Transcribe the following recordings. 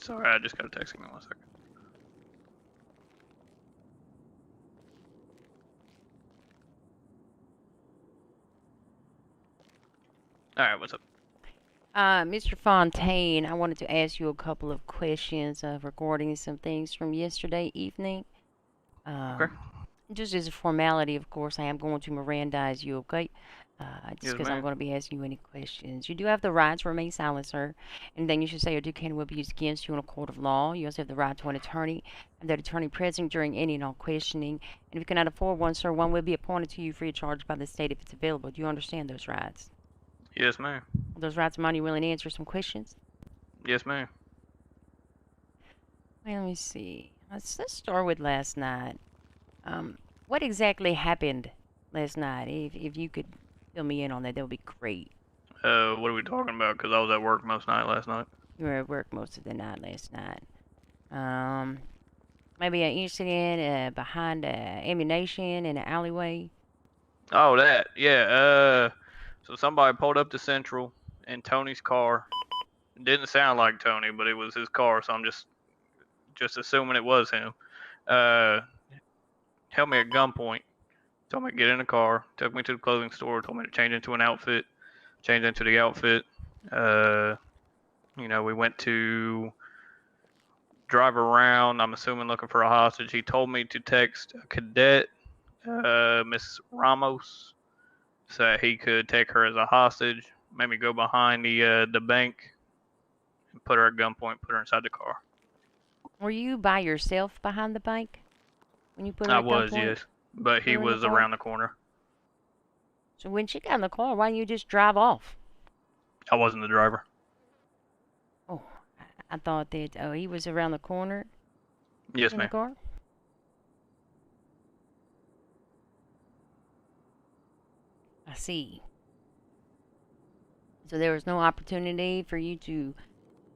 Sorry, I just got a text. Give me 1 second. Alright, what's up? Mr. Fontaine, I wanted to ask you a couple of questions regarding some things from yesterday evening. Okay. Just as a formality, of course, I am going to Mirandize you, okay? Just Yes, because I'm ma'am. going to be asking you any questions. You do have the right to remain silent, sir. Anything you should say or do can will be used against you in a court of law. You also have the right to an attorney and that attorney present during any and all questioning. And if you cannot afford one, sir, one will be appointed to you free of charge by the state if it's available. Do you understand those rights? Yes, ma'am. Are those rights of mine, you willing to answer some questions? Yes, ma'am. Well, let me see. Let's start with last night. What exactly happened last night? If you could fill me in on that, that would be great. What are we talking about? Because I was at work most night last night. You were at work most of the night last night. Um, Maybe an incident behind ammunition in an alleyway. Oh, that. Yeah. So somebody pulled up to Central in Tony's car. It didn't sound like Tony, but it was his car, so I'm just assuming it was him. Held me at gunpoint. Told me to get in the car. Took me to the clothing store. Told me to change into an outfit. Changed into the outfit. We went to drive around. I'm assuming looking for a hostage. He told me to text a cadet, Miss Ramos, so he could take her as a hostage. Made me go behind the bank and put her at gunpoint. Put her inside the car. Were you by yourself behind the bank when you put her I at was, gunpoint? yes, but Put he her in the was car? around the corner. So when she got in the car, why didn't you just drive off? I wasn't the driver. Oh, I thought that he was around the corner Yes, in the ma'am. car. I see. So there was no opportunity for you to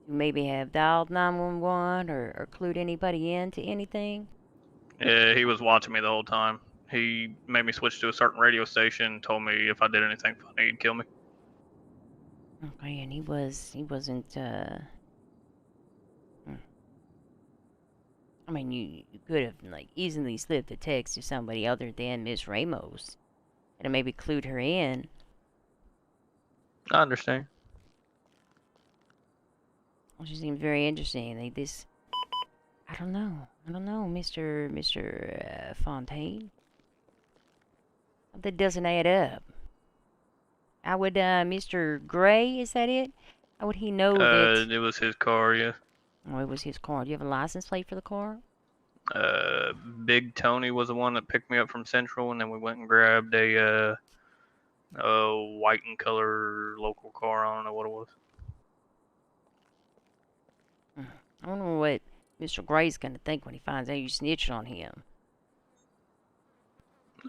maybe have dialed 911 or clued anybody in to anything? Yeah, he was watching me the whole time. He made me switch to a certain radio station. Told me if I did anything funny, he'd kill me. Okay, and he wasn't I mean you could have like easily slipped a text to somebody other than Miss Ramos and maybe clued her in. I understand. Which seems very interesting. Like this I don't know. Mr. Fontaine. That doesn't add up. How would Mr. Gray, is that it? How would he know that? It was his car, yeah. Oh, it was his car. Do you have a license plate for the car? Big Tony was the one that picked me up from Central, and then we went and grabbed a white and color local car. I don't know what it was. I don't know what Mr. Gray's gonna think when he finds out you snitched on him.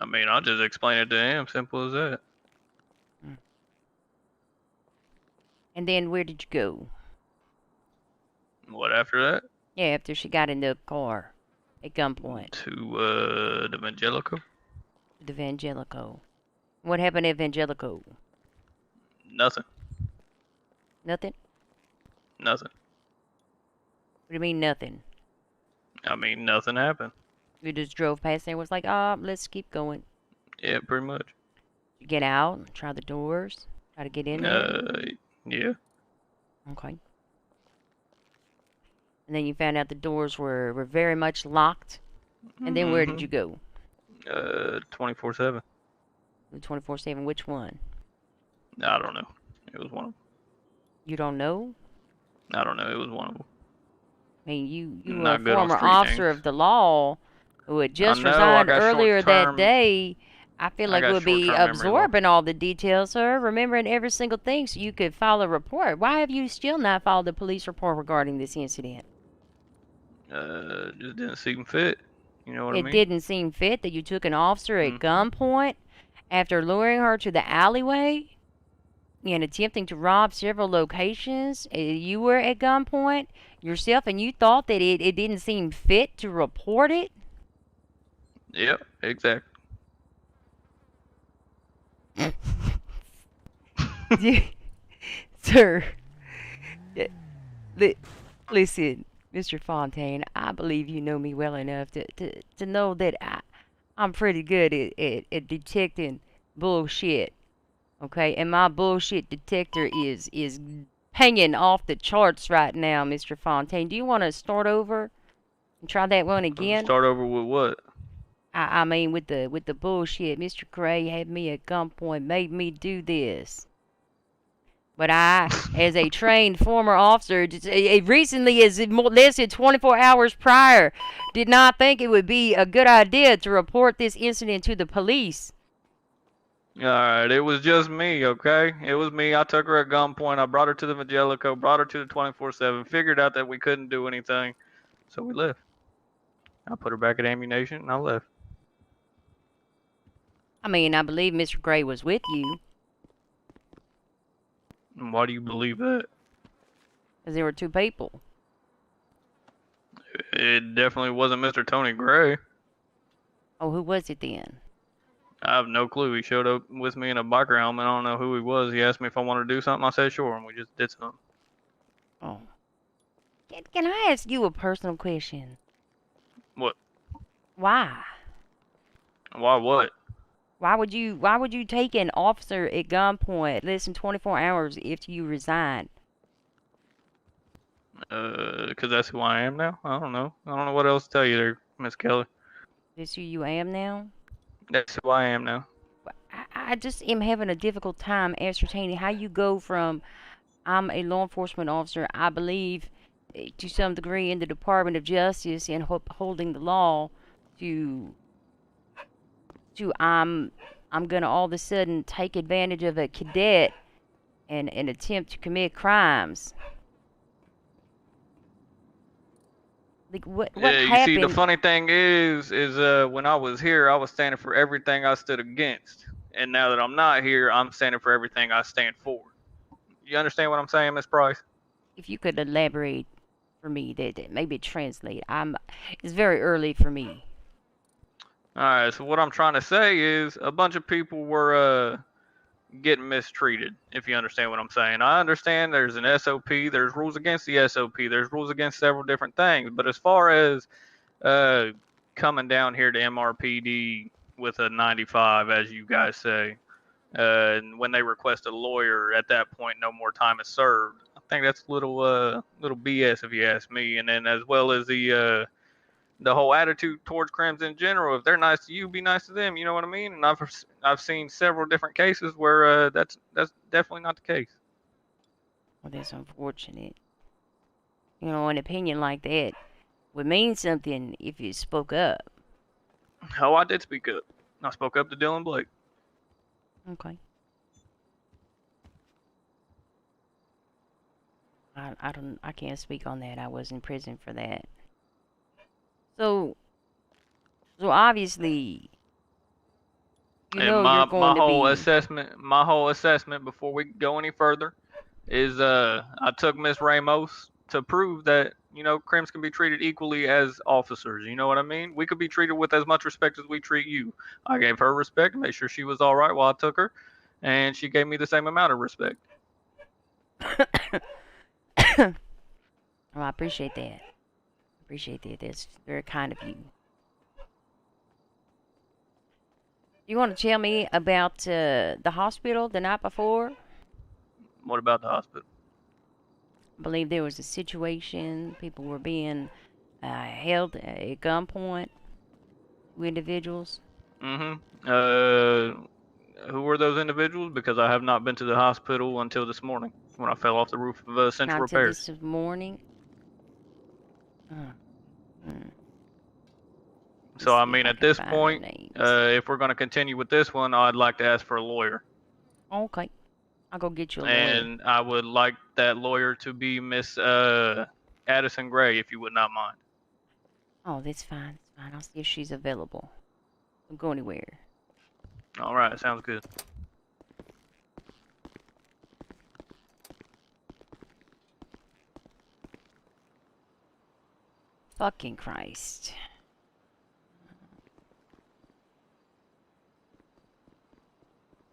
I mean, I'll just explain it to him. Simple as that. And then where did you go? What after that? Yeah, after she got in the car at gunpoint. To the Evangelico. The Evangelico. What happened to Evangelico? Nothing. Nothing? Nothing. What do you mean nothing? I mean, nothing happened. You just drove past there and was like, let's keep going. Yeah, pretty much. You get out, try the doors, try to get in there. Yeah. Okay. And then you found out the doors were very much locked. And then where did you go? 24/7. The 24/7, which one? I don't know. It was one of them. You don't know? I don't know. It was one of them. I mean, you were a Not good on former street officer names. of the law who had just know, I resigned got earlier that short-term- day. I feel I like it got would be short-term memory loss. absorbing all the details, sir, remembering every single thing so you could file a report. Why have you still not filed a police report regarding this incident? Just didn't seem fit. You know what I It mean? didn't seem fit that you took an officer at gunpoint after luring her to the alleyway and attempting to rob several locations. You were at gunpoint yourself and you thought that it didn't seem fit to report it? Yep, exactly. Sir, listen, Mr. Fontaine, I believe you know me well enough to know that I'm pretty good at detecting bullshit. Okay, and my bullshit detector is hanging off the charts right now, Mr. Fontaine. Do you want to start over and try that one again? Start over with what? I mean with the bullshit. Mr. Gray had me at gunpoint, made me do this. But I, as a trained former officer, recently as less than 24 hours prior, did not think it would be a good idea to report this incident to the police. Alright, it was just me, okay? It was me. I took her at gunpoint. I brought her to the Majelico, brought her to the 24/7, figured out that we couldn't do anything, so we left. I put her back at ammunition and I left. I mean, I believe Mr. Gray was with you, And why do you believe that? because there were two people. It definitely wasn't Mr. Tony Gray. Oh, who was it then? I have no clue. He showed up with me in a biker helmet. I don't know who he was. He asked me if I wanted to do something. I said sure, and we just did something. Oh. Can I ask you a personal question? What? Why? Why what? Why would you take an officer at gunpoint less than 24 hours if you resign? 'Cause that's who I am now. I don't know. I don't know what else to tell you there, Miss Kelly. This who you am now? That's who I am now. I just am having a difficult time ascertaining how you go from I'm a law enforcement officer, I believe to some degree in the Department of Justice and upholding the law to I'm gonna all of a sudden take advantage of a cadet and attempt to commit crimes. Like what Yeah, you see, the happened? funny thing is when I was here, I was standing for everything I stood against, and now that I'm not here, I'm standing for everything I stand for. You understand what I'm saying, Miss Price? If you could elaborate for me, that maybe translate. It's very early for me. All right. So what I'm trying to say is a bunch of people were getting mistreated. If you understand what I'm saying, I understand there's an SOP, there's rules against the SOP, there's rules against several different things. But as far as uh, coming down here to MRPD with a 95, as you guys say, and when they request a lawyer, at that point, no more time is served. I think that's little BS if you ask me. And then as well as the whole attitude towards crims in general. If they're nice to you, be nice to them. You know what I mean? And I've seen several different cases where that's definitely not the case. Well, that's unfortunate. You know, an opinion like that would mean something if you spoke up. Oh, I did speak up. I spoke up to Dylan Blake. Okay. I can't speak on that. I was in prison for that. So so obviously you And know you're my going to whole be assessment before we go any further is I took Miss Ramos to prove that crims can be treated equally as officers. You know what I mean? We could be treated with as much respect as we treat you. I gave her respect, made sure she was all right while I took her, and she gave me the same amount of respect. well, I appreciate that. Appreciate that. That's very kind of you. You want to tell me about the hospital the night before? What about the hospital? I believe there was a situation. People were being held at gunpoint. Two individuals. Mm-hmm. Who were those individuals? Because I have not been to the hospital until this morning when I fell off the roof of Central Not till Repairs. this morning. Hmm. So Let's I see if mean, I at can this find their point, names. if we're going to continue with this one, I'd like to ask for a lawyer, Okay, I'll go get you a lawyer. and I would like that lawyer to be Miss Addison Gray, if you would not mind. Oh, that's fine. That's fine. I'll see if she's available. Don't go anywhere. All right, sounds good. Fucking Christ.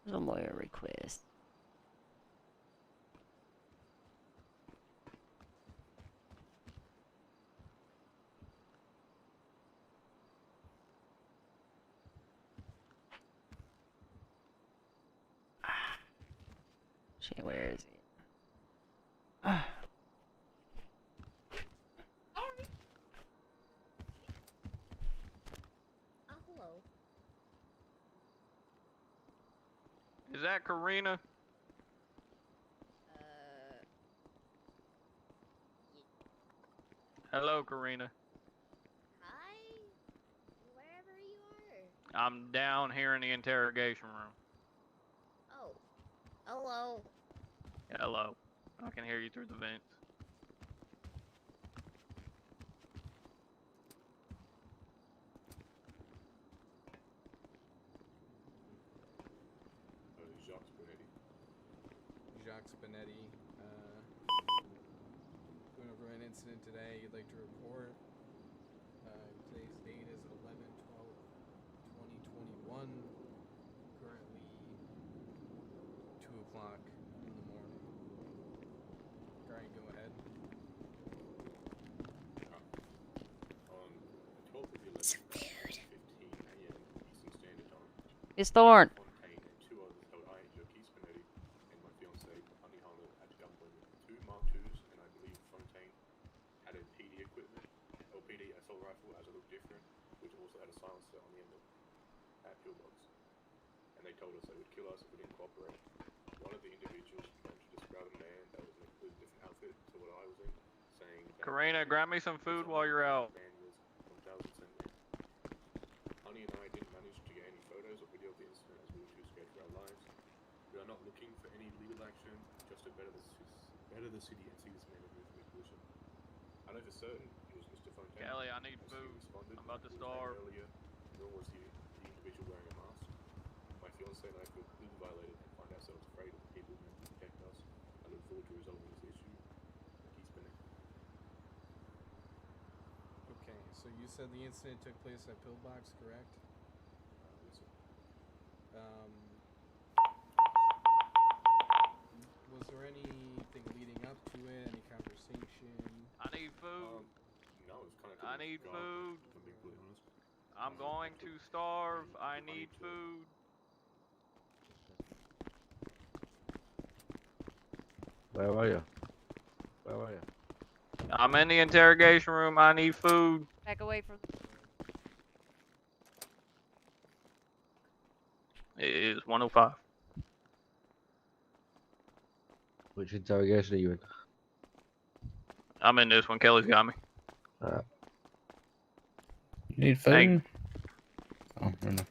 There's a lawyer request. Shit, where is it? Hello. Is that Karina? Hello, Karina. Hi. Wherever you are. I'm down here in the interrogation room. Oh. Hello. Hello. I can hear you through the vents. Jacques Benetti, going over an incident today you'd like to report. Today's date is 11/12/2021. Currently 2 o'clock in the morning. Alright, go ahead. On the 12th of the 11th at 9:15 a.m. Eastern Standard Time, It's Thorn. Fontaine and 2 others held I, Jacques Benetti, and my fiancée, Honey Harlow, at gunpoint with 2 Mark IIs, and I believe Fontaine had a PD equipment, LPD assault rifle, as it looked different, which also had a silencer on the end of that pillbox. And they told us they would kill us if we didn't cooperate. One of the individuals began to describe a man that was in a completely different outfit to what I was in, saying that Karina, grab me some food while you're out. man was 1,000 centimeters. Honey and I didn't manage to get any photos or video of the incident as we were too scared for our lives. We are not looking for any legal action, just to better the city and see this man removed from his position. I know for certain it was Mr. Fontaine. Kelly, I need as food. he responded, I'm about to he was starve. named earlier, nor was he the individual wearing a mask. My fiancée and I feel completely violated and find ourselves afraid of the people who meant to protect us. I look forward to resolving this issue. Keith Bennett. Okay, so you said the incident took place at Pillbox, correct? Yes, sir. Was there anything leading up to it? Any conversation? I need food. No, it's kind of. I need food. If I'm being completely honest. I'm going to starve. I need food. Where are you? Where are you? I'm in the interrogation room. I need food. Back away from. It is 105. Which interrogation are you in? I'm in this one. Kelly's got me. Uh, You need food? Hey. Oh, never mind.